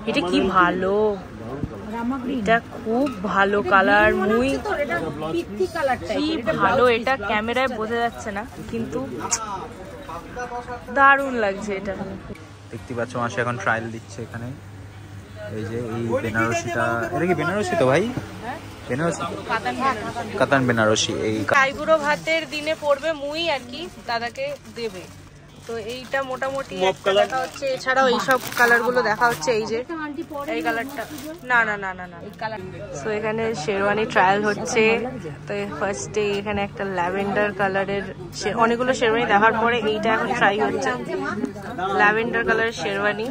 এটা কি ভালো, এটা খুব ভালো কালার। মুই কি ভালো, এটা ক্যামেরায় বোঝা যাচ্ছে না কিন্তু দারুণ লাগছে। এটা দেখতে পাচ্ছ মাসে এখন ট্রায়াল দিচ্ছে এখানে। এই যে এই বেনারসিটা, এটা কি বেনারসি তো ভাই? বেনারসি, কাতান বেনারসি। এই আইবুড়ো ভাতের দিনে পড়বে মুই আর কি, দাদাকে দেবে। তো এইটা মোটামুটি দেখা হচ্ছে, এছাড়াও এইসব কালার গুলো দেখা হচ্ছে। এই যে এই কালারটা, না না না না না এই কালার। তো এখানে শেরওয়ানি ট্রায়াল হচ্ছে। তো ফার্স্টে এখানে একটা ল্যাভেন্ডার কালারের, অনেকগুলো শেরওয়ানি দেখার পরে এইটা এখন ট্রাই হচ্ছে। ল্যাভেন্ডার কালারের শেরওয়ানি,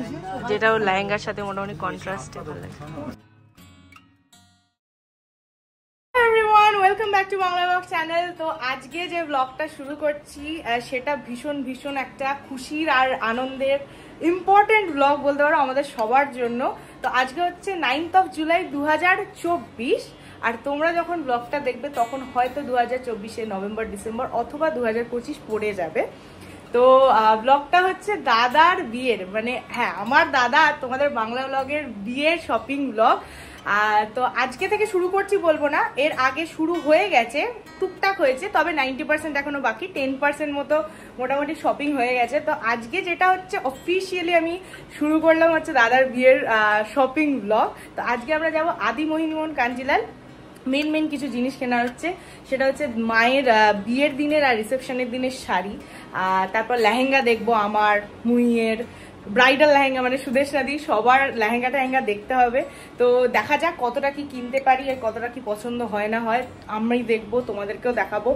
যেটাও লেহেঙ্গার সাথে মোটামুটি কন্ট্রাস্টে ভালো লাগে। Welcome back to Bangla blog channel. তো আজকে যে ব্লগটা শুরু করছি সেটা ভীষণ ভীষণ একটা খুশির আর আনন্দের ইম্পর্টেন্ট ব্লগ বলতে পারো আমাদের সবার জন্য। তো আজকে হচ্ছে 9th of July 2024, আর তোমরা যখন ব্লগটা দেখবে তখন হয়তো 2024 নভেম্বর ডিসেম্বর অথবা 2025 পড়ে যাবে। তো ব্লগটা হচ্ছে দাদার বিয়ের, মানে হ্যাঁ আমার দাদা আর তোমাদের বাংলা ব্লগের বিয়ের শপিং ব্লগ। তো আজকে থেকে শুরু করছি বলবো না, এর আগে শুরু হয়ে গেছে, টুকটাক হয়েছে, তবে 90% এখনো বাকি, 10% মতো মোটামুটি শপিং হয়ে গেছে। তো আজকে যেটা হচ্ছে অফিসিয়ালি আমি শুরু করলাম হচ্ছে দাদার বিয়ের শপিং ব্লগ। তো আজকে আমরা যাবো আদি মোহিনীমোহন কাঞ্জিলাল। মেন কিছু জিনিস কেনা হচ্ছে, সেটা হচ্ছে মায়ের বিয়ের দিনের আর রিসেপশনের দিনের শাড়ি, তারপর লেহেঙ্গা দেখবো, আমার মুইয়ের ব্রাইডাল লেহেঙ্গা, মানে সুদেশনাদি সবার লেহেঙ্গা টেহেঙ্গা দেখতে হবে। তো দেখা যাক কতটা কি কিনতে পারি আর কতটা কি পছন্দ হয় না হয়, আমরাই দেখবো, তোমাদেরকেও দেখাবো।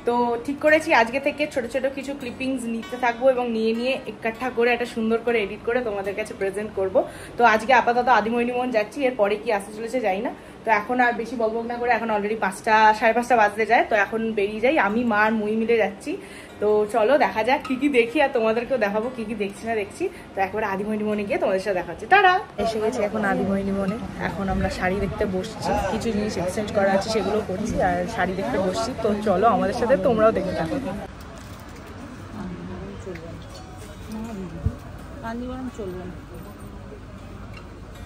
তো ঠিক করেছি আজকে থেকে ছোট ছোট কিছু ক্লিপিংস নিতে থাকবো এবং নিয়ে একট্ঠা করে একটা সুন্দর করে এডিট করে তোমাদের কাছে প্রেজেন্ট করব। তো আজকে আপাতত আদি মোহিনীমোহন যাচ্ছি, এরপরে কি আসতে চলেছে যাই না। তো এখন আর বেশি বকবক না করে, এখন অলরেডি 5টা সাড়ে 5টা বাজতে যায়, তো এখন বেরিয়ে যাই, আমি মা আর মুই মিলে যাচ্ছি। তো চলো দেখা যাক কি কি দেখি, আর তোমাদেরকেও দেখাবো কি কি দেখছি না দেখছি। তো একবারে আদি মোহিনীমোহনে গিয়ে তোমাদের সাথে দেখা হচ্ছে। তারা এসে গেছি এখন আদি মোহিনীমোহনে। এখন আমরা শাড়ি দেখতে বসছি, কিছু জিনিস এক্সচেঞ্জ করা আছে সেগুলো করছি, আর শাড়ি দেখতে বসছি। তো চলো আমাদের সাথে তোমরাও দেখে থাকো।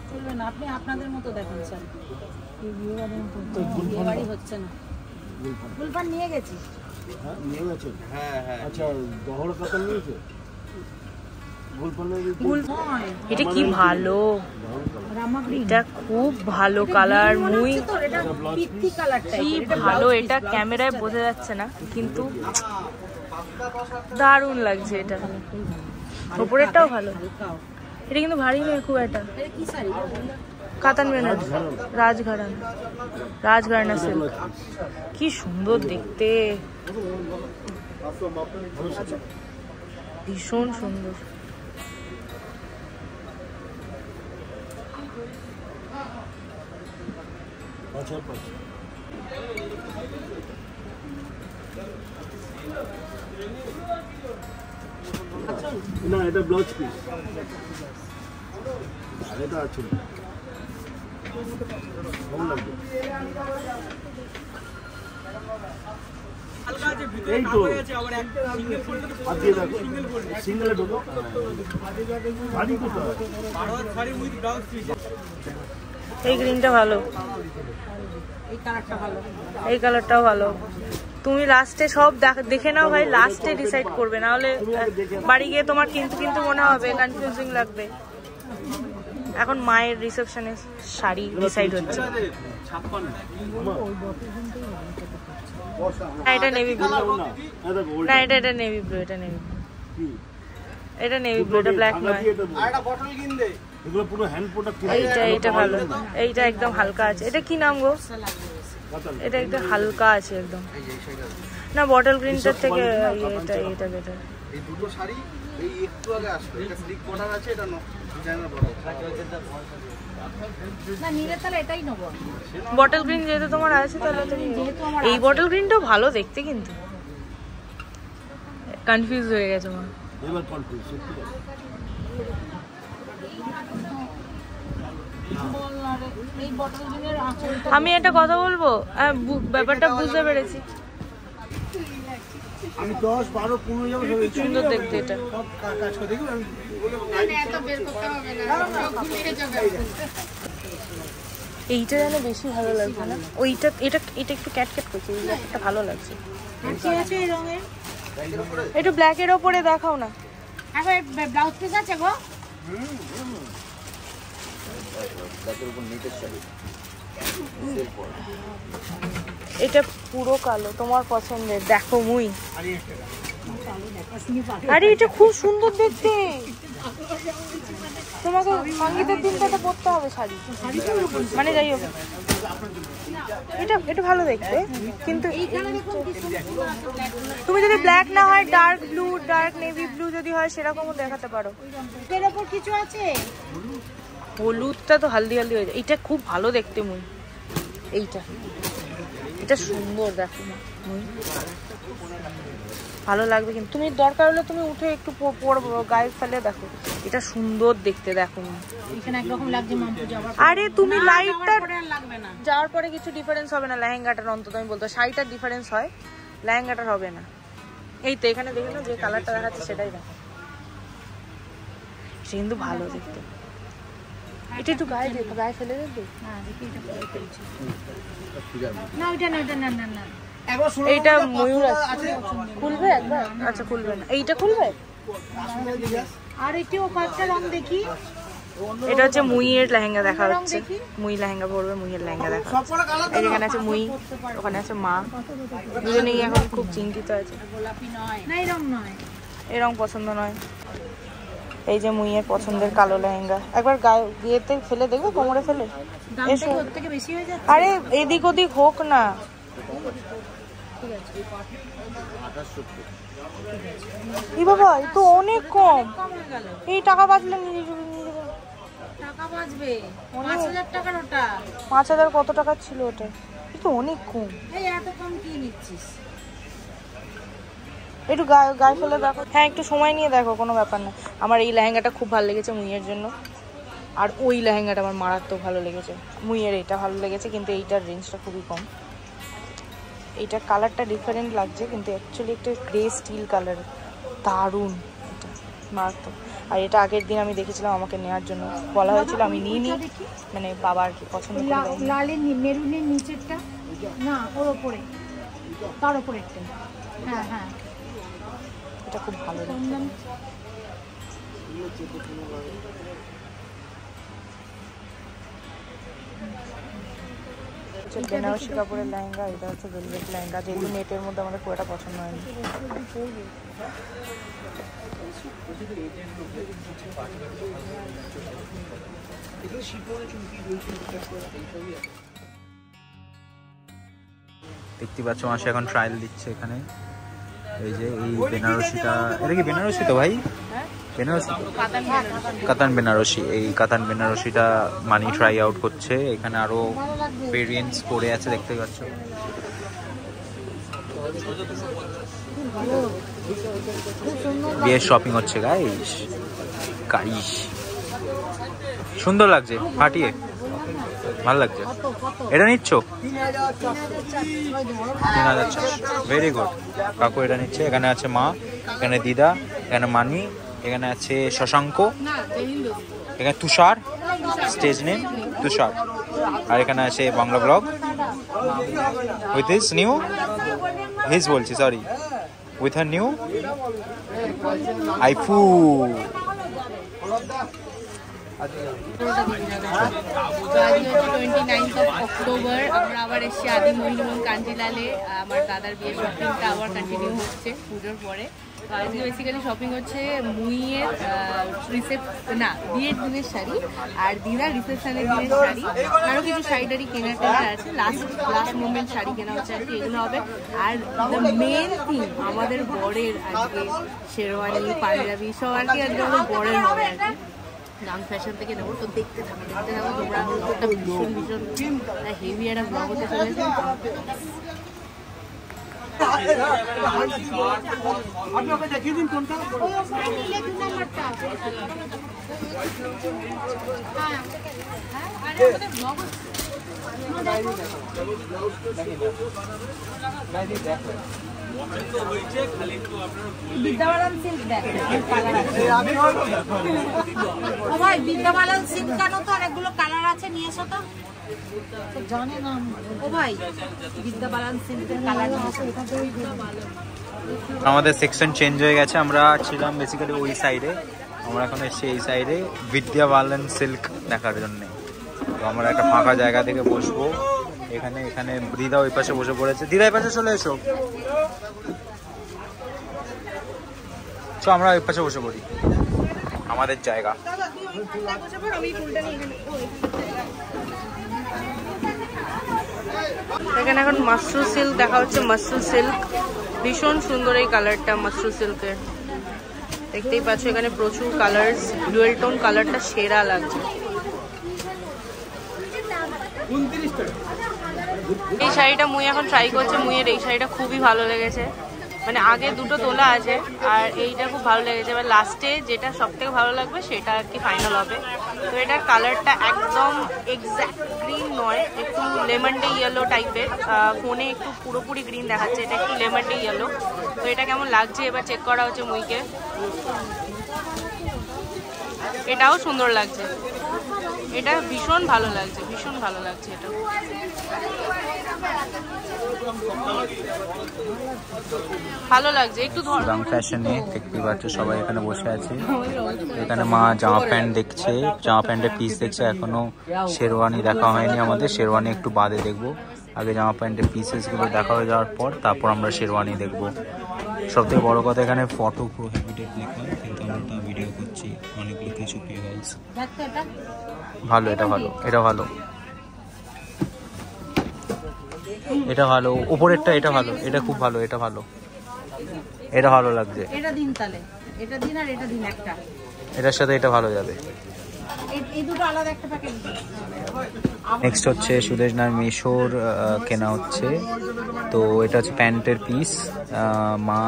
চলবে না, আপনি আপনাদের মতো দেখেন স্যার, বিয়ে বাড়ি হচ্ছে না। গুলপান নিয়ে গেছি। নিয়ে গেছেন? হ্যাঁ। আচ্ছা, দহর কাতান নিয়েছে? এটা কি ভালো, এটা খুব ভালো কালার। মুই কি ভালো, এটা ক্যামেরায় বোঝা যাচ্ছে না কিন্তু দারুণ লাগছে। এটা উপরেরটাও ভালো, এটা কিন্তু ভারী নয় খুব একটা। কাতান বেনারস, রাজঘরানা সিল্ক, কি সুন্দর দেখতে, ভীষণ সুন্দর। না, এটা ব্লাউজ পিস, আর এটা আছে ভালো লাগবে। এই তো আজকে দেখো সিঙ্গেলে ঢোকো, শাড়ি কোথায়? এই গ্রিনটা ভালো, এই কালারটাও ভালো। তুমি লাস্টে সব দেখে নাও ভাই, লাস্টে ডিসাইড করবে, না হলে বাড়ি গিয়ে তোমার কিন্তু মনে হবে, কনফিউজিং লাগবে। এখন মায়ের রিসেপশনে শাড়ি ডিসাইড হচ্ছে। এটা নেভি ব্লু, না এটা নেভি ব্লু, এটা নেভি ব্লু, এটা নেভি ব্লু, এটা ব্ল্যাক নয়। এইটা ভালো, এইটা একদম হালকা আছে। এটা কি নাম গো? এটা একদম হালকা আছে একদম, না বটল গ্রিনটার থেকে এটা বেটার। এই দুটো শাড়ি এই একটু আগে আসলো, এটা স্লিক বর্ডার আছে, এটা ডিজাইনার বর্ডার। না নিলে তাহলে এটাই নেব। বটল গ্রিন যেহেতু তোমার আছে তাহলে তুমি এই বটল গ্রিনটাও ভালো দেখতে, কিন্তু কনফিউজ হয়ে গেছে মা। এবার কনফিউজ আমি একটা কথা বলবো, ব্যাপারটা বুঝতে পেরেছি। আমি 10, 12, 15 যাবো, সুন্দর দেখতে এটা। এইটা যেন বেশি ভালো লাগছে না, ওইটা এটা এটা একটু ক্যাটক্যাট করছে, এই ব্ল্যাকটা ভালো লাগছে। আছে এই রঙের, একটু ব্ল্যাকের ওপরে দেখাও না। আবার ব্লাউজ পিস আছে গো। এটা পুরো কালো, তোমার পছন্দের। দেখো মুই, আরে এটা খুব সুন্দর দেখতে। তোমাকে সঙ্গীতের দিনটা এটা পরতে হবে শাড়ি, মানে যাই হোক এটা এটা ভালো দেখতে, কিন্তু তুমি যদি ব্ল্যাক না হয় dark blue, dark navy blue যদি হয় সেরকমও দেখাতে পারো। এর উপর কিছু আছে, হলুদটা তো হালদি হালদি হয়ে যায়। এটা খুব ভালো দেখতে মুই, এইটা এটা সুন্দর। দেখো মুই ভালো লাগবে, কিন্তু তুমি দরকার হলে তুমি উঠে একটু পরবো, গায়ে ফেলে দেখো, এটা সুন্দর দেখতে। দেখো এখানে একরকম লাগছে মাম্পু যাবার, আরে তুমি লাইটটা লাগবে না, যাওয়ার পরে কিছু ডিফারেন্স হবে না লেহেঙ্গাটার, অন্তত আমি বলতো শাড়িটার ডিফারেন্স হয়, লেহেঙ্গাটার হবে না। এই তো এখানে দেখে না যে কালারটা দেখাচ্ছে সেটাই দেখো, সে কিন্তু ভালো দেখতে। এটা একটু গায়ে দেখো, গায়ে ফেলে দেবে না দেখি এটা পরে ফেলছি না, ওইটা না, ওইটা না, না না এইটা ময়ূর আছে, খুলবে একবার? আচ্ছা খুলবে না, এইটা খুলবে। আর এটিও কয়েকটা রং দেখি। এটা হচ্ছে মুইয়ের লেহেঙ্গা দেখা হচ্ছে, মুই লেহেঙ্গা পরবে, মুইয়ের লেহেঙ্গা দেখা হচ্ছে। এই যেখানে আছে মুই, ওখানে আছে মা, দুজনেই এখন খুব চিন্তিত আছে। গোলাপি নয় না, এই রং নয়, এই রং পছন্দ নয়। এই যে মুইয়ের পছন্দের কালো লেহেঙ্গা, একবার গায়ে বিয়েতে ফেলে দেখবে, কোমরে ফেলে। দামটা ওর থেকে বেশি হয়ে যাচ্ছে। আরে এদিক ওদিক হোক না, এই বাবা এই তো অনেক কম। এই টাকা বাঁচলে নিয়ে যাবে, টাকা বাঁচবে 5000 টাকার ওটা। 5000 কত টাকা ছিল ওটা? এই তো অনেক কম। এই এত কম কি নিচ্ছিস? একটু গায়ে ফেলে দেখো, হ্যাঁ একটু সময় নিয়ে দেখো, কোনো ব্যাপার না। আমার এই লেহেঙ্গাটা খুব ভালো লেগেছে মুইয়ের জন্য, আর ওই লেহেঙ্গাটা আমার মারাত্মক ভালো লেগেছে। মুইয়ের এটা ভালো লেগেছে, কিন্তু এইটার রেঞ্জটা খুবই কম। এইটার কালারটা ডিফারেন্ট লাগছে, কিন্তু অ্যাকচুয়ালি একটা গ্রে স্টিল কালার, দারুণ এটা, মারাত্মক। আর এটা আগের দিন আমি দেখেছিলাম, আমাকে নেওয়ার জন্য বলা হয়েছিল, আমি নিইনি, মানে বাবা আর কি পছন্দ করে। লালের মেরুনের নিচেরটা না, ওর উপরে, তার উপরে একটা, হ্যাঁ হ্যাঁ এটা খুব ভালো লাগে। বেনারসি কাপড়ের লেহেঙ্গা, এটা হচ্ছে ভেলভেট লেহেঙ্গা, যেহেতু নেটের মধ্যে আমাদের খুব একটা পছন্দ হয়নি। দেখতে পাচ্ছ মাসে এখন ট্রায়াল দিচ্ছে এখানে। এই যে এই বেনারসিটা, এটা কি বেনারসি তো ভাই? বেনারসি, কাতান বেনারসি। এই কাতান বেনারসিটা মানি ট্রাই আউট করছে। এখানে আরো ভেরিয়েন্টস পড়ে আছে, দেখতে পাচ্ছ। বিয়ের শপিং হচ্ছে গাইস, গাইস সুন্দর লাগছে, ফাটিয়ে ভালো লাগছে। এটা নিচ্ছ 3000, ভেরি গুড কাকু, এটা নিচ্ছে। এখানে আছে মা, এখানে দিদা, এখানে মানি, এখানে আছে শশাঙ্ক, এখানে তুষার, স্টেজ নেম তুষার, আর এখানে আছে Bangla blog with his new, his বলছি সরি, উইথ হার নিউ আইফু। আজকে হচ্ছে 29th অক্টোবর, আমরা আবার এসেছি আদি মহিমন কাঞ্জিলালে। আমার দাদার বিয়ের শপিংটা আবার কন্টিনিউ হচ্ছে পুজোর পরে। তো আজকে বেসিক্যালি শপিং হচ্ছে মুইয়ের বিয়ের দিনের শাড়ি, আর দিদার রিসেপশনের দিনের শাড়ি, আরও কিছু শাড়ি কেনার টেনার আছে, লাস্ট মোমেন্ট শাড়ি কেনা হচ্ছে আর কি, এগুলো হবে। আর দ্য মেন থিং আমাদের বরের আজকে শেরওয়ানি, পাঞ্জাবি সব আর কি আজকে আমাদের বরের হবে আর কি, গান ফ্যাশন থেকে নেবো। তো দেখতে থাকো তোমরা, একটা ভীষণ ভীষণ হেভি একটা ব্লগ হতে চলেছে। আপনাকে দেখিয়ে দিন কোনটা, বিদ্যাবালান সিল্ক দেখ, ও ভাই বিদ্যাবালান সিল্ক কেন তো অনেকগুলো কালার আছে, নিয়ে এসো তো। জানে না ও ভাই, বিদ্যাবালান সিল্কের কালার আমাদের সেকশন চেঞ্জ হয়ে গেছে, আমরা ছিলাম বেসিক্যালি ওই সাইডে, আমরা এখন এসেছি এই সাইডে বিদ্যা বালান সিল্ক দেখার জন্য। তো আমরা একটা ফাঁকা জায়গা থেকে বসবো, এখানে এখানে দিদা ওই পাশে বসে পড়েছে, দিদা এই পাশে চলে এসো, আমরা ওই পাশে বসে পড়ি, আমাদের জায়গা। এখানে এখন মাশরু সিল্ক দেখা হচ্ছে, মাশরু সিল্ক ভীষণ সুন্দর এই কালারটা মাশরু সিল্কের, দেখতেই পাচ্ছ এখানে প্রচুর কালার্স, ডুয়েল টোন কালারটা সেরা লাগছে। এই শাড়িটা মুই এখন ট্রাই করছে, মুইয়ের এই শাড়িটা খুবই ভালো লেগেছে, মানে আগে দুটো তোলা আছে আর এইটা খুব ভালো লেগেছে, এবার লাস্টে যেটা সব থেকে ভালো লাগবে সেটা আর কি ফাইনাল হবে। তো এটার কালারটা একদম এক্স্যাক্ট গ্রিন নয়, একটু লেমন ডে ইয়েলো টাইপের, ফোনে একটু পুরোপুরি গ্রিন দেখাচ্ছে, এটা একটু লেমন ডে ইয়েলো। তো এটা কেমন লাগছে এবার চেক করা হচ্ছে মুইকে। এটাও সুন্দর লাগছে, এটা ভীষণ ভালো লাগছে, ভীষণ ভালো লাগছে এটা। ভালো লাগছে একটু লং ফ্যাশনে, দেখতেই পাচ্ছ সবাই এখানে বসে আছে, এখানে মা জামা প্যান্ট দেখছে, জামা প্যান্টের পিস দেখছে, এখনো শেরওয়ানি দেখা হয়নি আমাদের, শেরওয়ানি একটু বাদে দেখবো, আগে জামা প্যান্টের পিসেসগুলো দেখা হয়ে যাওয়ার পর তারপর আমরা শেরওয়ানি দেখবো। সবথেকে বড় কথা এখানে ফটো প্রোহিবিটেড লেখা, কিন্তু আমরা ভিডিও করছি, অনেকগুলো কিছু পেয়ে গেছে। ভালো, এটা ভালো, এটা ভালো, এটা ভালো, উপরেরটা এটা ভালো, এটা খুব ভালো, এটা ভালো, এটা ভালো লাগছে। এটা দিন তাহলে, এটা দিন আর এটা দিন একটা, এটার সাথে এটা ভালো যাবে। এই দুটো আলাদা একটা প্যাকেট। নেক্সট হচ্ছে সুদেশনার মেশোর কেনা হচ্ছে, তো এটা হচ্ছে প্যান্টের পিস, মা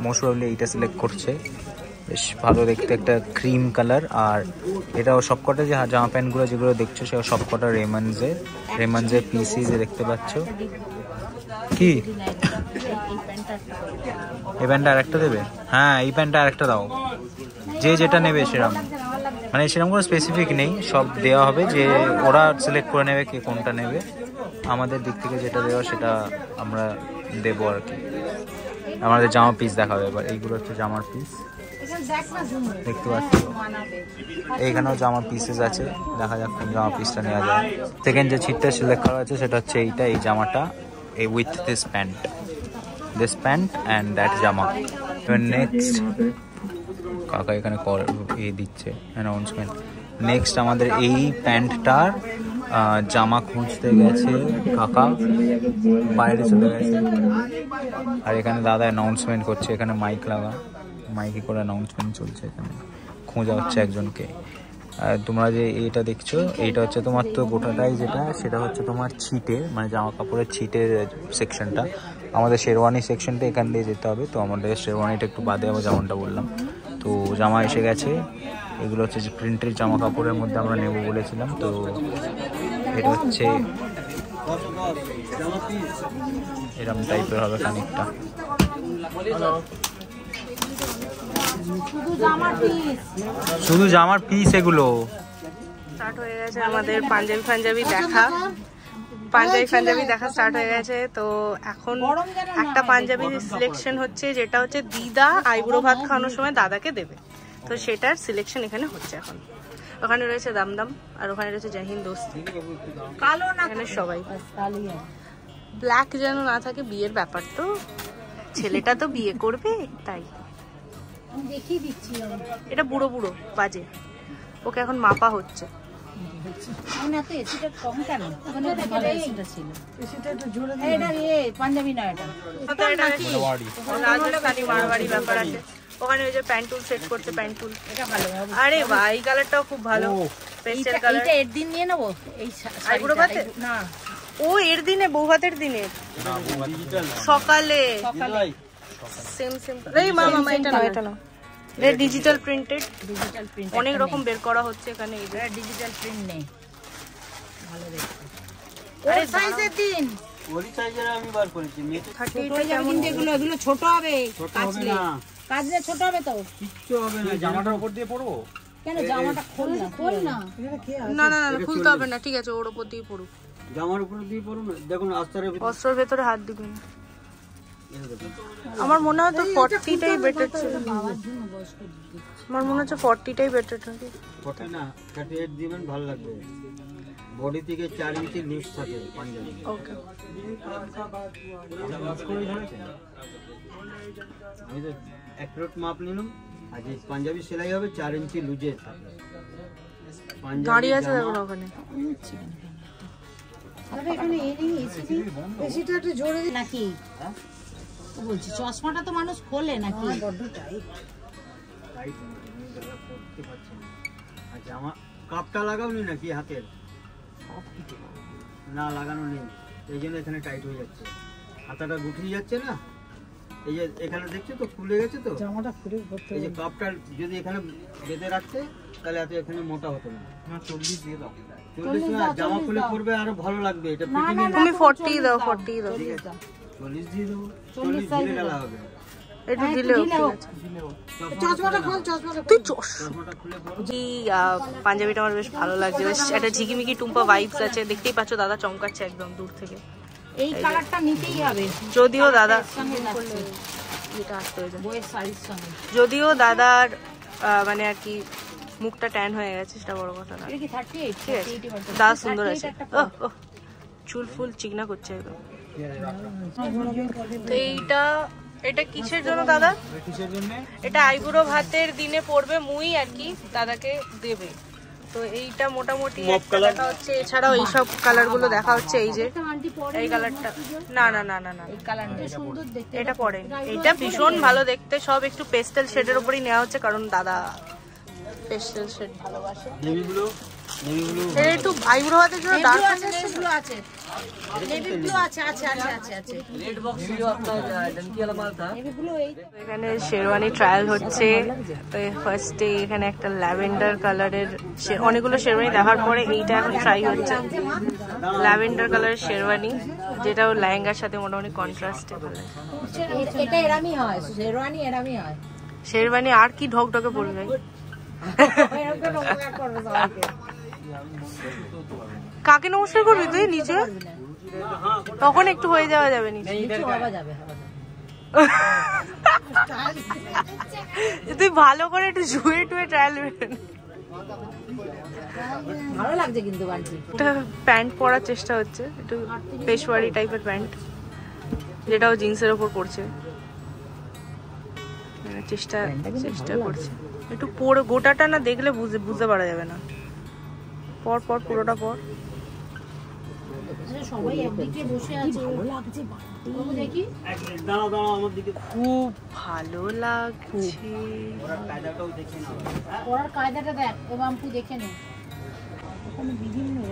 মোস্টলি এইটা সিলেক্ট করছে, বেশ ভালো দেখতে, একটা ক্রিম কালার, আর এটাও সবকটা যে জামা প্যান্টগুলো যেগুলো দেখছো সেটা সবকটা রেমান্সের পিসই যে দেখতে পাচ্ছ। কি এই প্যান্টটা আরেকটা দেবে? হ্যাঁ এই প্যান্টটা আরেকটা দাও, যে যেটা নেবে সেরকম, মানে সেরকম কোনো স্পেসিফিক নেই, সব দেওয়া হবে, যে ওরা সিলেক্ট করে নেবে কে কোনটা নেবে, আমাদের দিক থেকে যেটা দেওয়া সেটা আমরা দেবো আর কি। আমাদের জামা পিস দেখাবে এবার, এইগুলো হচ্ছে জামার পিস, দেখতে পাচ্ছ এইখানেও জামা পিসেস আছে, দেখা যাক কোন জামা পিসটা নেওয়া যায়। সেকেন্ড যে ছিটটা সিলেক্ট করা আছে সেটা হচ্ছে এইটা, এই জামাটা, এই with this pant and that জামা। এবার নেক্সট কাকা এখানে দিচ্ছে অ্যানাউন্সমেন্ট, নেক্সট আমাদের এই প্যান্টটার জামা খুঁজতে গেছে কাকা, বাইরে চলে গেছে, আর এখানে দাদা অ্যানাউন্সমেন্ট করছে, এখানে মাইক লাগা, মাইকে করে অ্যানাউন্সমেন্ট চলছে, এখানে খোঁজা হচ্ছে একজনকে। আর তোমরা যে এইটা দেখছো, এইটা হচ্ছে তোমার তো গোটাটাই যেটা, সেটা হচ্ছে তোমার ছিটের, মানে জামা কাপড়ের ছিটের সেকশনটা, আমাদের শেরওয়ানি সেকশনটা এখান দিয়ে যেতে হবে, তো আমাদের শেরওয়ানিটা একটু বাদে আমি যেমনটা বললাম। তো জামা এসে গেছে, এগুলো হচ্ছে যে প্রিন্টের জামা কাপড়ের মধ্যে আমরা নেব বলেছিলাম, তো এটা হচ্ছে এরকম টাইপের হবে খানিকটা। শুধু জামার পিস এগুলো। স্টার্ট হয়ে গেছে আমাদের পাঞ্জাবি দেখা স্টার্ট হয়ে গেছে। তো এখন একটা পাঞ্জাবি সিলেকশন হচ্ছে, যেটা হচ্ছে দিদা আইবুড়ো ভাত খাওয়ানোর সময় দাদাকে দেবে, তো সেটার সিলেকশন এখানে হচ্ছে এখন। ওখানে রয়েছে দামদাম, আর ওখানে রয়েছে জাহিন দোস্ত, কালো না এখানে সবাই ব্ল্যাক যেন না থাকে, বিয়ের ব্যাপার তো, ছেলেটা তো বিয়ে করবে তাই দেখিয়ে দিচ্ছি। এটা বুড়ো বাজে, ওকে এখন মাপা হচ্ছে। পাঞ্জাবি না, এটা রাজস্থানি মারওয়াড়ি ব্যাপার আছে। ওখানে ওই যে প্যান্টুল সেট করছে, প্যান্টুল এটা ভালো। আরে বাহ, এই কালারটাও খুব ভালো, পেস্টেল কালার। এটা এর দিন নিয়ে নেবো, এই আইবুড়ো ভাতে না, ও এর দিনে বউ ভাতের দিনে সকালে সেম এই মামা এটা না, এটা ডিজিটাল প্রিন্টেড, অনেক রকম বের করা হচ্ছে এখানে। ডিজিটাল প্রিন্ট নেই, ভালো দেখতে। ওর সাইজে 3 ওই সাইজের আমি বার করেছি মেয়েকে 38 কেমন এগুলো এগুলো ছোট হবে কাচলে কাচলে ছোট হবে তো কিচ্ছু হবে না জামাটার উপর দিয়ে পরবো কেন জামাটা খোল না না না না খুলতে হবে না, ঠিক আছে ওর উপর দিয়ে পড়ুক। জামার উপর দিয়ে পরো না, দেখুন আস্তরের ভিতরে অস্ত্রের ভেতরে হাত দিবেন। আমার মনে হয় তো 40টাই বেটার ছিল, আমার মনে হচ্ছে 40টাই বেটার নাকি? 40 না 38 দিবেন ভালো লাগবে। বডি থেকে 4 ইঞ্চি লুজ থাকে পাঞ্জাবি। ওকে আমি তো অ্যাকুরেট মাপ নিলাম। আর যে পাঞ্জাবি সেলাই হবে 4 ইঞ্চি লুজে থাকে। দাঁড়িয়ে আছে দেখুন ওখানে। আরে এখানে এসিটা একটু জোরে নাকি? বলছি চশমাটা তো মানুষ খোলে নাকি? বড্ড টাইট। আচ্ছা আমার কাপটা লাগাওনি নাকি হাতের? না লাগানো নেই, এই জন্য এখানে টাইট হয়ে যাচ্ছে, হাতাটা গুটিয়ে যাচ্ছে না। এই যে এখানে দেখছো তো খুলে গেছে তো জামাটা খুলে এই যে কাপটা যদি এখানে বেঁধে রাখতে তাহলে এত এখানে মোটা হতো না। 40 দিয়ে দাও। 40 না জামা খুলে পরবে আরো ভালো লাগবে। এটা ফিটিং তুমি 40 দাও, 40 দাও। 40 দিয়ে দাও। 40 দিয়ে ডালা হবে। এটা দিলেও ঠিক আছে। চশমাটা খোল, চশমাটা তুই চশ। চশমাটা খুলে পরো। জি পাঞ্জাবিটা আমার বেশ ভালো লাগছে, বেশ একটা ঝিকিমিকি টুম্পা ভাইবস আছে। দেখতেই পাচ্ছ দাদা চমকাচ্ছে একদম দূর থেকে। এই কালারটা নিতেই হবে, যদিও দাদা সঙ্গে যাচ্ছে এটা আসতে হয়েছে, বইয়ের শাড়ির সঙ্গে। যদিও দাদার মানে আর কি মুখটা ট্যান হয়ে গেছে, সেটা বড় কথা না। এটা কি 38? ঠিক আছে দাদা সুন্দর আছে। চুল ফুল চিকনা করছে একদম। তো এটা কিসের জন্য দাদা? কিসের জন্য? এটা আইবুড়ো ভাতের দিনে পড়বে মুই আর কি দাদাকে দেবে। তো এইটা মোটামুটি দেখা হচ্ছে, এছাড়াও এইসব কালার গুলো দেখা হচ্ছে। এই যে এই কালারটা, না না না না না এই কালারটা সুন্দর দেখতে, এটা পরে। এটা ভীষণ ভালো দেখতে, সব একটু পেস্টেল শেডের উপরই নেওয়া হচ্ছে কারণ দাদা পেস্টেল শেড ভালোবাসে। নেভি ব্লু এটা একটু আইবুড়ো ভাতের জন্য ডার্ক আছে, নেভি ব্লু আছে, আছে। রেড বক্স ভিডিও আপনার ডনকি वाला মাল था। নেভি ব্লু এই এখানে শেরওয়ানি ট্রায়াল হচ্ছে। তো ফার্স্টে এখানে একটা ল্যাভেন্ডার কালারের অনেকগুলো শেরওয়ানি দেখার পরে এইটা এখন ট্রাই হচ্ছে, ল্যাভেন্ডার কালারের শেরওয়ানি, যেটাও লেহেঙ্গার সাথে মোটামুটি কন্ট্রাস্টে ভালো লাগে। এটা এরামই হয়, শেরওয়ানি এরামই হয়। শেরওয়ানি আর কি ঢকঢকে পড়বে ভাই। এরকম নমস্কার করবে সবাইকে। কাকে নমস্কার করবি তুই নিচে? তখন একটু হয়ে যাওয়া যাবে নিচে। হওয়া যাবে। তুই ভালো করে একটু শুয়ে টুয়ে ট্রায়াল ভালো লাগছে কিন্তু বান্টি। একটা প্যান্ট পরার চেষ্টা হচ্ছে, একটু পেশওয়ারি টাইপের প্যান্ট, যেটাও জিন্সের ওপর পড়ছে। চেষ্টা করছে একটু পরে, গোটাটা না দেখলে বুঝতে পারা যাবে না। পর পুরোটা পর। সবাই একদিকে বসে আছে, ভালো লাগছে দেখি। দাঁড়াও আমার দিকে। খুব ভালো লাগছে। পরার কায়দাটা দেখ, ও বাম্পু দেখে নে।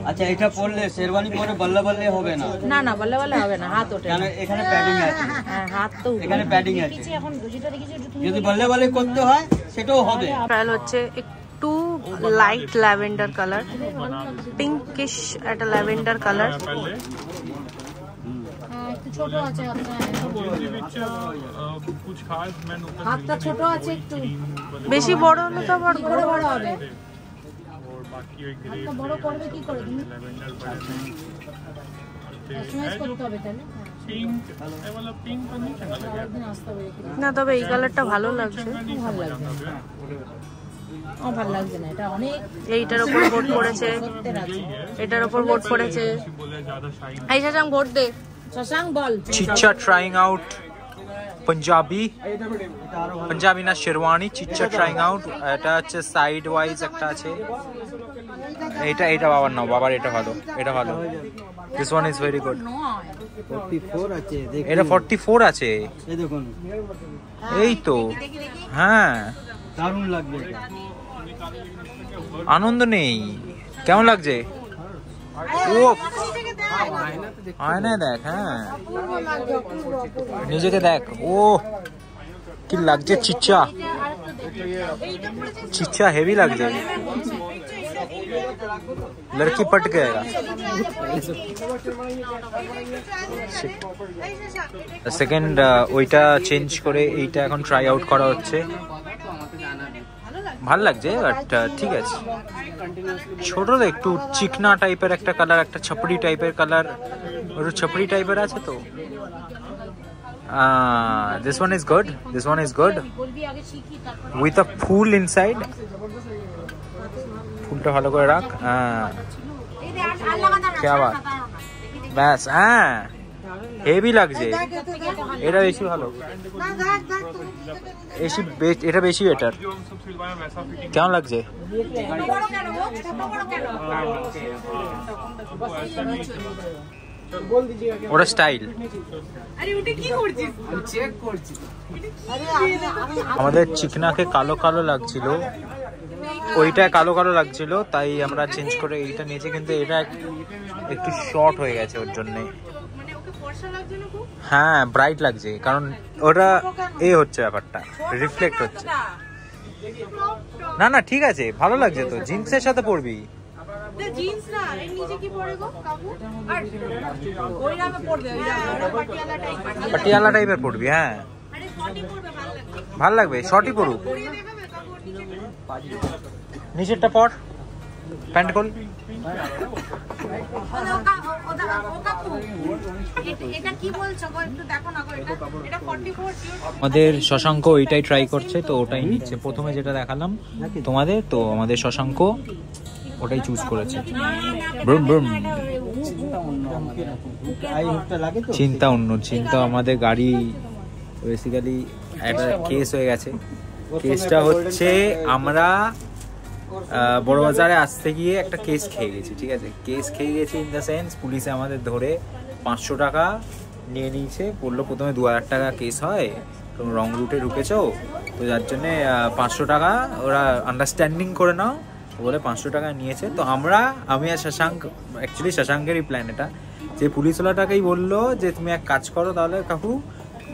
আচ্ছা এটা পরলে শেরওয়ানি পরে বল্লা বল্লে হবে না? না বল্লা হবে না, হাত ওঠে। কারণ এখানে প্যাডিং আছে। হ্যাঁ হাত তো এখানে প্যাডিং আছে। দেখেছি এখন যেটা দেখেছি যদি বল্লে বল্লে করতে হয় সেটাও হবে। ট্রায়াল হচ্ছে একটু লাইট ল্যাভেন্ডার কালার, পিঙ্কিশ একটা ল্যাভেন্ডার কালার। একটু ছোট আছে হাতটা, ছোট আছে একটু, বেশি বড় হলে তো আবার বড় হবে। বড় করবে কি করে তুমি? করতে হবে তাহলে। না তবে এই কালারটা ভালো লাগছে। ভালো লাগছে, ভালো লাগছে না, এটা অনেক। এইটার উপর বোর্ড পড়েছে, এটার উপর বোর্ড পড়েছে। এই শাশাং বোর্ড দে। শশাং বল। চিচ্চা ট্রাইং আউট পাঞ্জাবি না শেরওয়ানি। চিচ্চা ট্রাইং আউট, এটা হচ্ছে সাইড ওয়াইজ একটা আছে। এটা বাবার নাও, বাবার এটা ভালো, এটা ভালো। This one is very good. 44 আছে দেখুন। এটা 44 আছে, এই দেখুন। এই তো হ্যাঁ দারুণ লাগবে এটা। আনন্দ নেই, কেমন লাগছে? ও আয়নায় দেখ, হ্যাঁ নিজেকে দেখ। ও কি লাগছে, চিচ্চা হেভি লাগছে। लड़की पट गएगा। সেকেন্ড ওইটা চেঞ্জ করে এইটা এখন ট্রাই আউট করা হচ্ছে। ভাল লাগছে বাট ঠিক আছে, ছোট একটু চিকনা টাইপের একটা কালার, একটা ছাপড়ি টাইপের কালার, একটু ছাপড়ি টাইপের আছে তো। This one is good. This one is good with a full inside. ফুলটা ভালো করে রাখ। क्या बात, ব্যাস। হ্যাঁ হেভি লাগছে, এটা বেশি ভালো, এটা বেশি বেটার। কেমন লাগছে? ওটা স্টাইল। আমাদের চিকনাকে কালো কালো লাগছিল, ওইটা কালো কালো লাগছিল, তাই আমরা চেঞ্জ করে এইটা নিয়েছি, কিন্তু এটা একটু শর্ট হয়ে গেছে ওর জন্য। হ্যাঁ ব্রাইট লাগছে, কারণ ওটা হচ্ছে ব্যাপারটা, রিফ্লেক্ট হচ্ছে। না না ঠিক আছে, ভালো লাগছে তো, জিন্সের সাথে পরবি। পাটিয়ালা টাইপের পরবি, হ্যাঁ ভাল লাগবে, শর্টই পরুক। নিচেরটা পর, প্যান্ট খোল। আমাদের শশাঙ্ক ওইটাই ট্রাই করছে, তো ওটাই নিচ্ছে। প্রথমে যেটা দেখালাম তোমাদের, তো আমাদের শশাঙ্ক ওটাই চুজ করেছে। ব্রুম ব্রুম। চিন্তা অন্য, চিন্তা আমাদের গাড়ি বেসিক্যালি একটা কেস হয়ে গেছে। কেসটা হচ্ছে আমরা বড়বাজারে আসতে গিয়ে একটা কেস খেয়ে গেছি, ঠিক আছে। কেস খেয়ে গেছি ইন দ্য সেন্স, পুলিশে আমাদের ধরে 500 টাকা নিয়ে নিয়েছে। বললো প্রথমে 2000 টাকা কেস হয়, তুমি রং রুটে ঢুকেছো, তো যার জন্যে 500 টাকা ওরা আন্ডারস্ট্যান্ডিং করে নাও বলে 500 টাকা নিয়েছে। তো আমি আর শশাঙ্ক, অ্যাকচুয়ালি শশাঙ্কেরই প্ল্যান এটা, যে পুলিশওয়ালাটাকেই বললো যে তুমি এক কাজ করো তাহলে কাকু,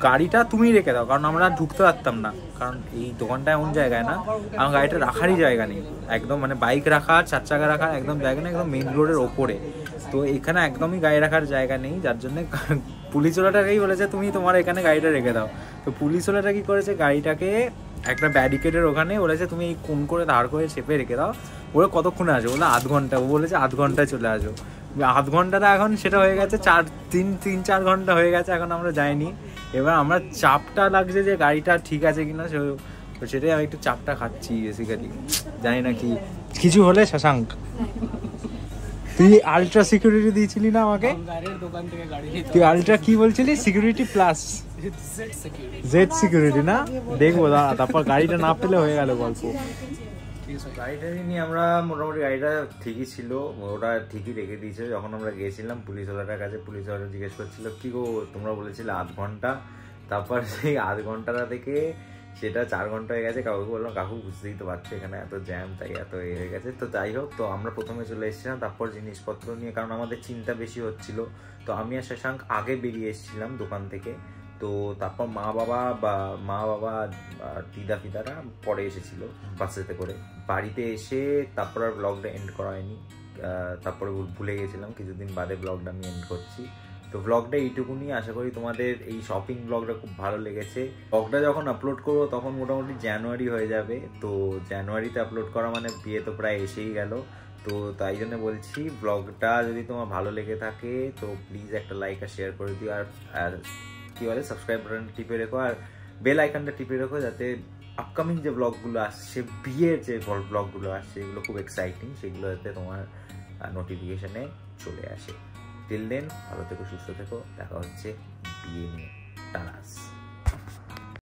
গাড়িটা তুমি রেখে দাও, কারণ আমরা ঢুকতে পারতাম না, কারণ এই দোকানটা এমন জায়গায় না, আমার গাড়িটা রাখারই জায়গা নেই একদম, মানে বাইক রাখার, 4 চাকা রাখার একদম জায়গা নেই, একদম মেন রোডের ওপরে। তো এখানে একদমই গাড়ি রাখার জায়গা নেই, যার জন্য পুলিশওয়ালাটাকেই বলেছে তুমি তোমার এখানে গাড়িটা রেখে দাও। তো পুলিশওয়ালাটা কি করেছে, গাড়িটাকে একটা ব্যারিকেডের ওখানে বলেছে তুমি এই কোন করে ধার করে চেপে রেখে দাও। ওরা কতক্ষণে আসবে, বলে আধ ঘন্টা। ও বলেছে আধ ঘন্টায় চলে আসো। আধ ঘন্টাটা এখন সেটা হয়ে গেছে 3-4 ঘন্টা হয়ে গেছে, এখন আমরা যাইনি। এবার আমরা চাপটা লাগছে যে গাড়িটা ঠিক আছে কিনা, তো সেটাই আমি একটু চাপটা খাচ্ছি বেসিক্যালি। জানি না কি কিছু হলে। শশাঙ্ক তুই আলট্রা সিকিউরিটি দিয়েছিলি না আমাকে, তুই আলট্রা কি বলছিলি, সিকিউরিটি প্লাস জেড সিকিউরিটি না, দেখবো দাঁড়া, তারপর গাড়িটা না পেলে হয়ে গেল গল্প। গাড়িটা নিয়ে আমরা মোটামুটি গাড়িটা ঠিকই ছিল, ওটা ঠিকই রেখে দিয়েছে। যখন আমরা গিয়েছিলাম পুলিশওয়ালাটার কাছে, পুলিশওয়ালা জিজ্ঞেস করছিল কি গো তোমরা বলেছিলে আধ ঘন্টা, তারপর সেই আধ ঘন্টাটা থেকে সেটা 4 ঘন্টা হয়ে গেছে। কাকুকে বললাম কাকু বুঝতেই তো পারছো এখানে এত জ্যাম, তাই এত হয়ে গেছে। তো যাই হোক, তো আমরা প্রথমে চলে এসেছিলাম, তারপর জিনিসপত্র নিয়ে, কারণ আমাদের চিন্তা বেশি হচ্ছিল। তো আমি আর শশাঙ্ক আগে বেরিয়ে এসেছিলাম দোকান থেকে, তো তারপর মা বাবা দিদা ফিদারা পরে এসেছিল বাসেতে করে। বাড়িতে এসে তারপর আর ব্লগটা এন্ড করা হয়নি, তারপরে ভুলে গেছিলাম, কিছুদিন বাদে ব্লগটা আমি এন্ড করছি। তো ব্লগটা এইটুকুনি, আশা করি তোমাদের এই শপিং ব্লগটা খুব ভালো লেগেছে। ব্লগটা যখন আপলোড করবো তখন মোটামুটি জানুয়ারি হয়ে যাবে, তো জানুয়ারিতে আপলোড করা মানে বিয়ে তো প্রায় এসেই গেল। তো তাই জন্য বলছি, ব্লগটা যদি তোমার ভালো লেগে থাকে তো প্লিজ একটা লাইক আর শেয়ার করে দিও, আর কি বলে সাবস্ক্রাইব বাটন টিপে রেখো, আর বেল আইকনটা টিপে রেখো, যাতে আপকামিং যে ব্লগগুলো আসছে, বিয়ের যে ব্লগগুলো আসছে, এগুলো খুব এক্সাইটিং, সেগুলো যাতে তোমার নোটিফিকেশনে চলে আসে। টিল দেন ভালো থেকো, সুস্থ থেকো, দেখা হচ্ছে বিয়ে নিয়ে। টানাস।